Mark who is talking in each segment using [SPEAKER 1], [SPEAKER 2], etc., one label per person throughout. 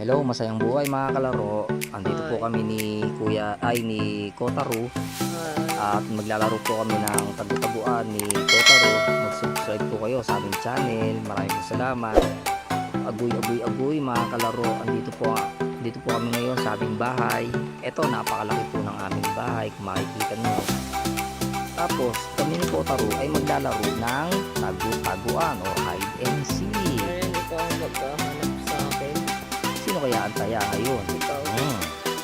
[SPEAKER 1] Hello, masayang buhay mga kalaro. Andito po kami ni ni Kotaro at maglalaro po kami ng tagu-taguan ni Kotaro. Mag-subscribe po kayo sa aming channel. Maraming salamat. Agoy mga kalaro. Dito po kami ngayon sa aming bahay. Ito, napakalaki po ng aming bahay kung makikita niyo. Tapos kami ni Kotaro ay maglalaro ng tagu-taguan o hide and seek.
[SPEAKER 2] Ngayon ikaw ang maghahanap sa akin.
[SPEAKER 1] Sino kaya ang taya ngayon?
[SPEAKER 2] Ikaw.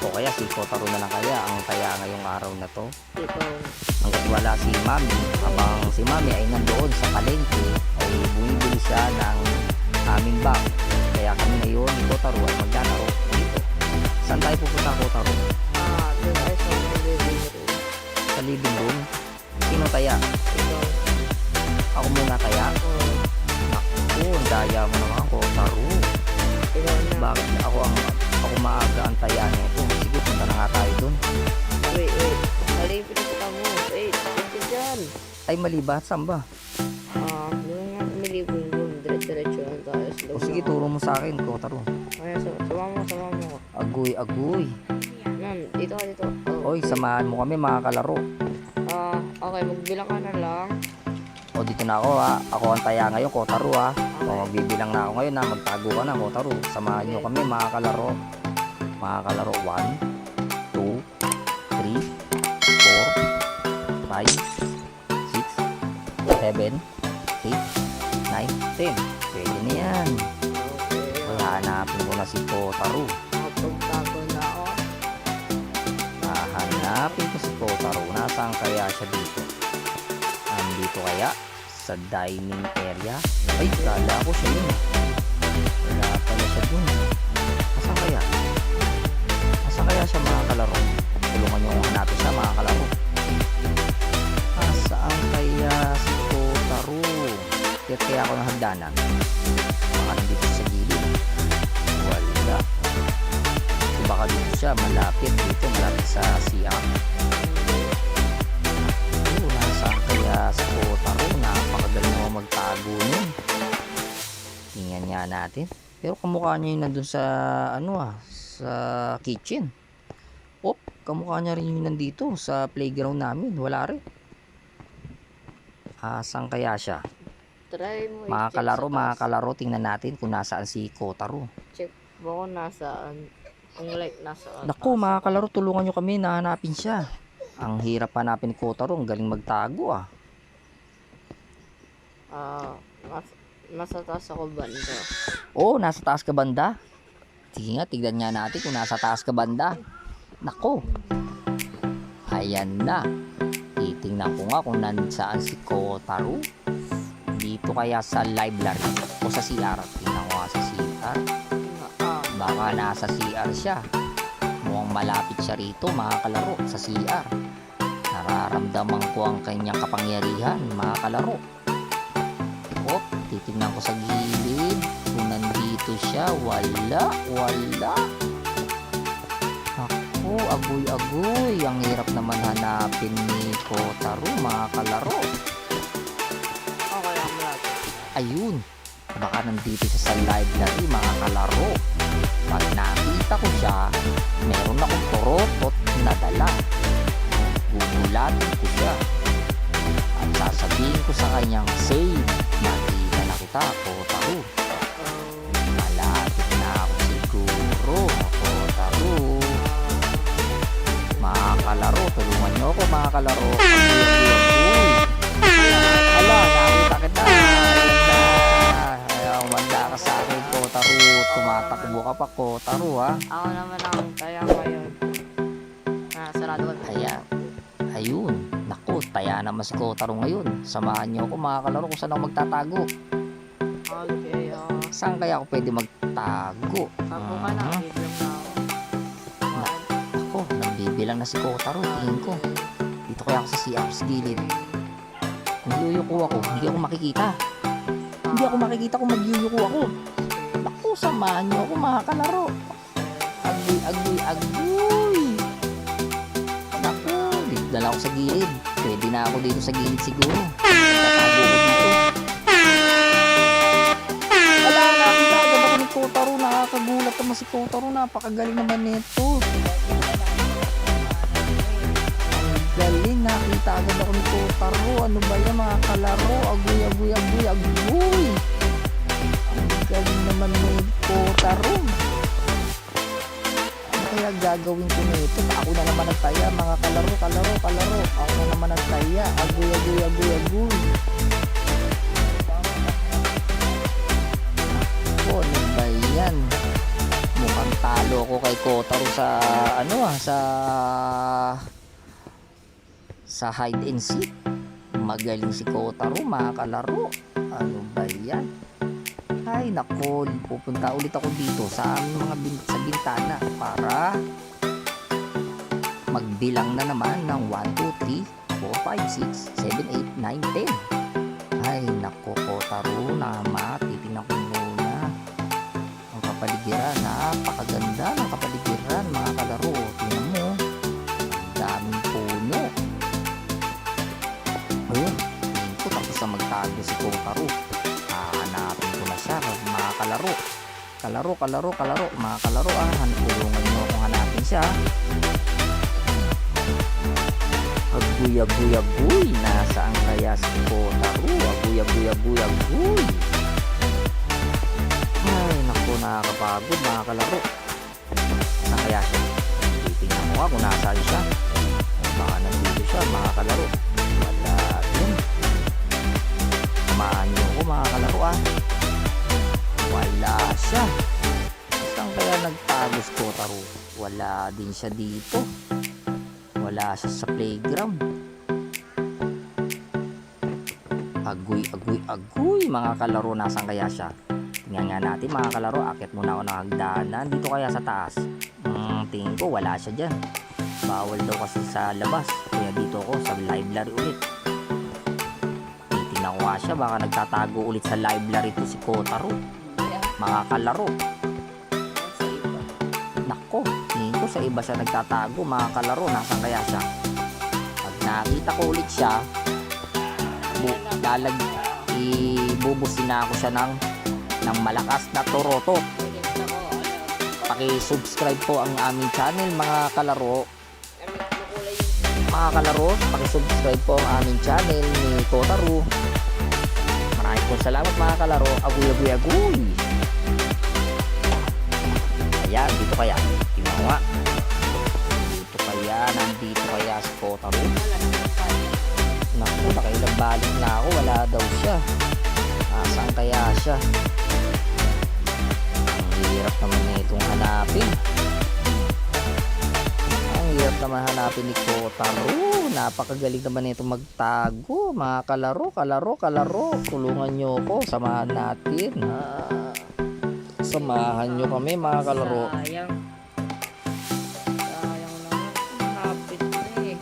[SPEAKER 1] O kaya si Kotaro na lang kaya ang taya ngayong araw na to?
[SPEAKER 2] Ikaw.
[SPEAKER 1] Hanggat wala si Mami, habang si Mami ay nandoon sa palengke, ay bumibili siya ng aming bag. Kaya kami ngayon ni Kotaro ay maglalaro dito. Saan tayo pupunta, Kotaro?
[SPEAKER 2] Doon ay sa living room.
[SPEAKER 1] Sa living room? Sino taya?
[SPEAKER 2] Ikaw.
[SPEAKER 1] Ako muna taya? Naku, ang daya mo naman, Kotaro.
[SPEAKER 2] Ikaw na.
[SPEAKER 1] Bakit ako maaga ang taya nito? Sige, punta na nga tayo dun.
[SPEAKER 2] Wait. Malipit na kita mo. Wait, punta dyan.
[SPEAKER 1] Ay, mali ba? Saan ba?
[SPEAKER 2] Doon nga sa living room. Diretso lang tayo.
[SPEAKER 1] O sige, turo mo sa akin, Kotaro.
[SPEAKER 2] Kaya sama mo.
[SPEAKER 1] Agoy.
[SPEAKER 2] Dito.
[SPEAKER 1] Oy, samahan mo kami mga kalaro.
[SPEAKER 2] Okay, magbilang ka na lang.
[SPEAKER 1] O dito na ako ha. Ako ang taya ngayon, Kotaro ha. O magbibilang na ako ngayon ha. Magtago ka na, Kotaro. Samahan nyo kami mga kalaro. Mga kalaro, 1, 2, 3, 4, 5, 6, 7, 8, 9, 10. Pwede na yan.
[SPEAKER 2] Okay.
[SPEAKER 1] Hanapin ko na si Kotaro.
[SPEAKER 2] Pagtago na ako.
[SPEAKER 1] Hanapin ko si Kotaro. Nasaan kaya siya dito? Andito kaya? Sa dining area? Ay, kala ko siya yun. Wala pala siya dun. Nasaan kaya? Nasaan kaya siya mga kalaro? Tulungan nyo kung hanapin siya mga kalaro. Nasaan kaya si Kotaro? Kaya ako ng hagdanan. Baka nandito sa gilid. Wala. So baka dito siya malapit dito. Malapit sa CR. Nasaan kaya si Kotaro? Napakagaling mo magtago nun. Tingnan nga natin. Pero kamukha niya yung nandun sa sa kitchen. Kamukha niya rin yung nandito sa playground namin. Wala rin. Saan kaya siya?
[SPEAKER 2] Try mo
[SPEAKER 1] Mga kalaro, tingnan natin kung nasaan si Kotaro.
[SPEAKER 2] Check mo kung nasaan. Kung nasaan.
[SPEAKER 1] Naku, mga kalaro, tulungan nyo kami na hanapin siya. Ang hirap hanapin ni Kotaro. Ang galing magtago
[SPEAKER 2] Nasa taas ako banda.
[SPEAKER 1] Nasa taas ka banda? Sige nga, tignan nga natin kung nasa taas ka banda. Nako. Ayan na. Titingnan ko nga kung nasaan si Kotaro. Dito kaya sa library o sa CR. Tingnan ko nga sa CR. Baka nasa CR siya. Mukhang malapit siya rito mga kalaro sa CR. Nararamdaman ko ang kanyang kapangyarihan mga kalaro. Titignan ko sa gilid kung nandito siya. Wala. Ako, agoy. Ang hirap naman hanapin ni Kotaro mga kalaro.
[SPEAKER 2] Okay, ang malapit.
[SPEAKER 1] Ayun, baka nandito siya sa library mga kalaro. Pag nakita ko siya, meron akong torotot na dala. Gugulatin ko siya at sasabihin ko sa kanyang, save, nakita na kita, Kotaro. Malapit na ako siguro, Kotaro. Mga kalaro, tulungan nyo ako mga kalaro. Hala, nakita kita. Ayaw, wala ka sa akin, Kotaro. Tumatakbo ka pa, Kotaro ha.
[SPEAKER 2] Ako naman ang kaya ngayon. Sarado ka.
[SPEAKER 1] Ayun. Naku, taya naman si Kotaro ngayon. Samahan nyo ako mga kalaro kung saan ako magtatago.
[SPEAKER 2] Okay,
[SPEAKER 1] Saan kaya ako pwede magtago?
[SPEAKER 2] Tago ka na, bibilang na ako.
[SPEAKER 1] Ako, nagbibilang na si Kotaro. Tingin ko. Dito kaya ako sa CR sa gilid. Kung yuyuko ako, hindi ako makikita. Hindi ako makikita kung magyuyuko ako. Naku, samahan nyo ako mga kalaro. Agoy. Naku, dito dala ako sa gilid. Pwede na ako dito sa gilid siguro. Tatago ko dito. Wala, nakita. Ganda ko ni Kotaro. Nakakagulat hirap naman si Kotaro. Napakagaling naman nito. Ang galing. Nakita agad ako ni Kotaro. Ano ba yan mga kalaro? Agoy, agoy, agoy, agoy. Ang galing naman ni Kotaro. Ano kaya gagawin ko nito? Ako na naman ang taya mga kalaro, kalaro, kalaro. Ako na naman ang taya. Agoy, agoy, agoy, agoy. Ano ba yan? Mukhang talo ko kay Kotaro sa sa hide and seek. Magaling si Kotaro mga kalaro. Ano ba yan? Ay nako, pupunta ulit ako dito sa aming sa bintana para magbilang na naman ng 1, 2, 3, 4, 5, 6, 7, 8, 9, 10. Ay nako Kotaro, titignan ko muna ang kapaligiran. Napakaganda ng kapaligiran mga kalaro. Tingnan mo, ang daming puno. Ayun, tingin ko tapos na magtago si Kotaro. Hanapin ko na siya mga kalaro. Kalaro, kalaro, kalaro. Mga kalaro, tulungan nyo akong hanapin siya. Agoy, agoy, agoy. Nasaan kaya si Kotaro? Agoy, agoy, agoy, agoy. Ay, naku, nakakapagod mga kalaro. Nasaan kaya siya? Titingnan mo kung nasaan siya. Baka nandito siya mga kalaro. Wala din. Samahan nyo ko mga kalaro Wala siya. Saan kaya nagtago si Kotaro? Wala din siya dito. Wala siya sa playground. Agoy, agoy, agoy mga kalaro. Nasaan kaya siya? Tingnan nga natin mga kalaro. Akit muna ako ng hagdanan. Dito kaya sa taas? Tingin ko wala siya dyan. Bawal daw kasi sa labas. Kaya dito ako sa library ulit. Titignan ko nga siya. Baka nagtatago ulit sa library to si Kotaro. Mga kalaro. Nako, tingin ko sa iba siya nagtatago mga kalaro. Nasaan kaya siya? Pag nakita ko ulit siya, ibubusin na ako siya ng malakas na toroto. Paki-subscribe po ang aming channel mga kalaro. Mga kalaro, paki-subscribe po ang aming channel ni Kotaro. Maraming po salamat mga kalaro. Agoy, agoy, agoy. Ayan, dito kaya. Tingnan ko nga. Dito kaya, nandito kaya si Kotaro. Naku, nakailang balik na ako. Wala daw siya. Nasaan kaya siya? Ang hirap naman na itong hanapin. Ang hirap naman hanapin ni Kotaro. Napakagaling naman na itong magtago. Mga kalaro, kalaro, kalaro. Tulungan nyo ko. Samahan natin. Samahan nyo kami mga kalaro.
[SPEAKER 2] Sayang. Sayang naman. Lapit na eh.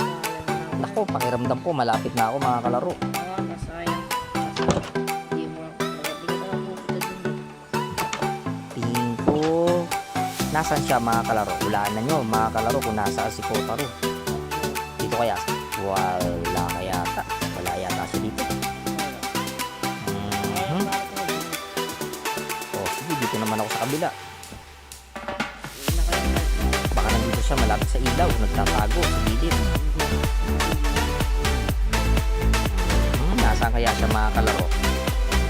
[SPEAKER 2] Sayang naman.
[SPEAKER 1] Nako, pakiramdam ko malapit na ako mga kalaro.
[SPEAKER 2] Nasayang. Hindi mo lang pupunta dun.
[SPEAKER 1] Tingin ko nasan siya mga kalaro. Hulaan na nyo mga kalaro kung nasaan si Kotaro. Dito kaya? Wala kaya yata. Wala yata siya dito. Dito naman ako sa kabila. Baka nandito siya malapit sa ilaw. Nagtatago sa gilid. Nasaan kaya siya mga kalaro?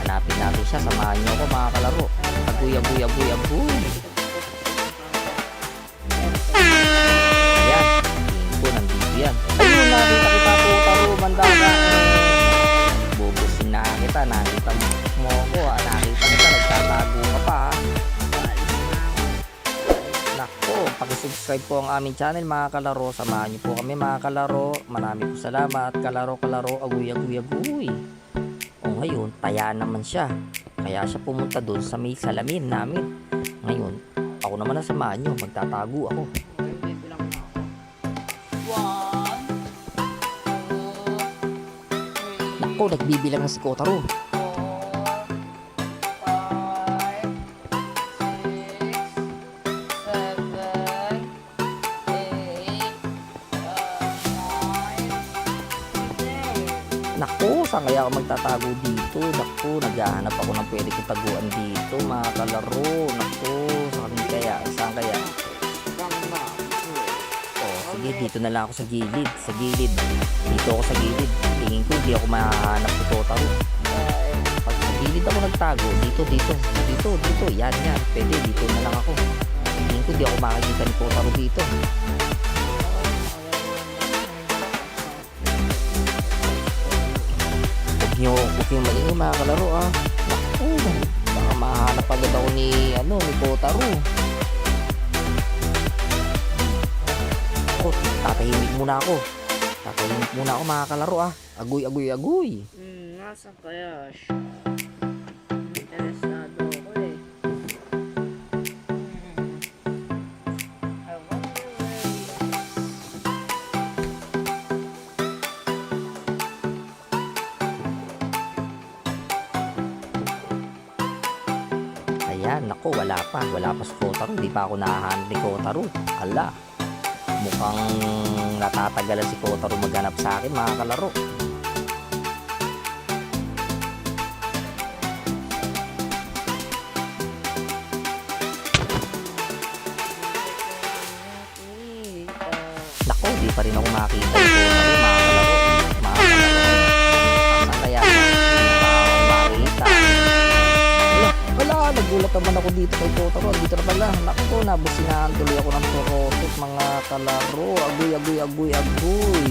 [SPEAKER 1] Hanapin natin siya. Samahan nyo ako mga kalaro. Agoy, agoy, agoy, agoy. Ayan. Tingin ko nandito yan. Ayun, nakita kita Kotaro. Manda ka. Bubusin na kita. Nakita mo ako. Nakita kita. Nagtatago ka pa. Nako, pakisubscribe po ang aming channel mga kalaro. Samahan niyo po kami mga kalaro. Marami po salamat. Kalaro, kalaro, agoy, agoy, agoy. O ngayon, taya naman siya. Kaya siya pumunta doon sa may salamin namin. Ngayon, ako naman ang samahan niyo. Magtatago ako. Nako, nagbibilang na si Kotaro. Nako, saan kaya ako magtatago dito? Naku, naghahanap ako ng pwede kong taguan dito, mga kalaro. Naku, saan kaya? Oh, sige, dito na lang ako sa gilid. Dito ako sa gilid. Tingin ko, hindi ako mahanap ni Kotaro. Pag sa gilid ako nagtago, dito. Yan. Pwede, dito na lang ako. Tingin ko, hindi ako makikita ni Kotaro dito. Huwag yung maingay mga kalaro ah. Naku, baka mahanap agad ako ni Kotaro. Ako, tatahimik muna ako mga kalaro ah. Agoy.
[SPEAKER 2] Nasaan kaya siya? Interesado ako eh. I wonder where he is.
[SPEAKER 1] Ayan, naku, wala pa si Kotaro. Di pa ako nahahanap ni Kotaro. Ala, mukhang natatagalan si Kotaro maghanap sa akin mga kalaro. Naku, di pa rin ako makita ni Kotaro mga kalaro. Saan kaya ako? Makita. Wala, nagulat naman ako dito kay Kotaro. Dito na pala. Naku, nabusinahan tuloy ako ng turotot mga kalaro. Agoy.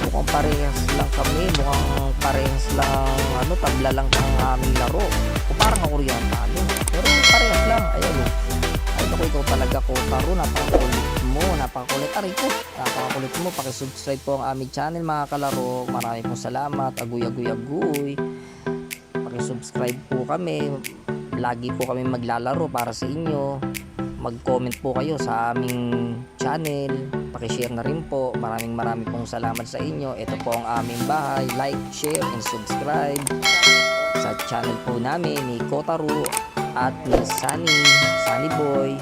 [SPEAKER 1] Mukhang parehas lang kami. Mukhang parehas lang, tabla lang ang aming laro. O parang ako rin ang talo. Pero parehas lang. Ayan o. Ay, naku, ikaw talaga Kotaro. Napakakulit mo. Pakisubscribe po ang aming channel mga kalaro. Maraming pong salamat. Agoy. Pakisubscribe po kami. Lagi po kami maglalaro para sa inyo. Mag-comment po kayo sa aming channel. Pakishare na rin po. Maraming pong salamat sa inyo. Ito po ang aming bahay. Like, share, and subscribe sa channel po namin ni Kotaro at ni Sunny Boy.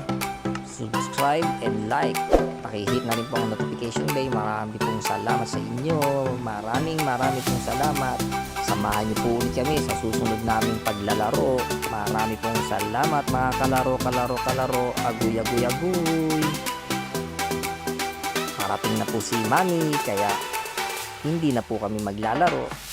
[SPEAKER 1] Subscribe and like. Pakihit na rin po ang notification bell. Maraming pong salamat sa inyo. Maraming pong salamat. Samahan niyo po ulit kami sa susunod naming paglalaro. Marami pong salamat mga kalaro. Agoy. Parating na po si Mami, kaya hindi na po kami maglalaro.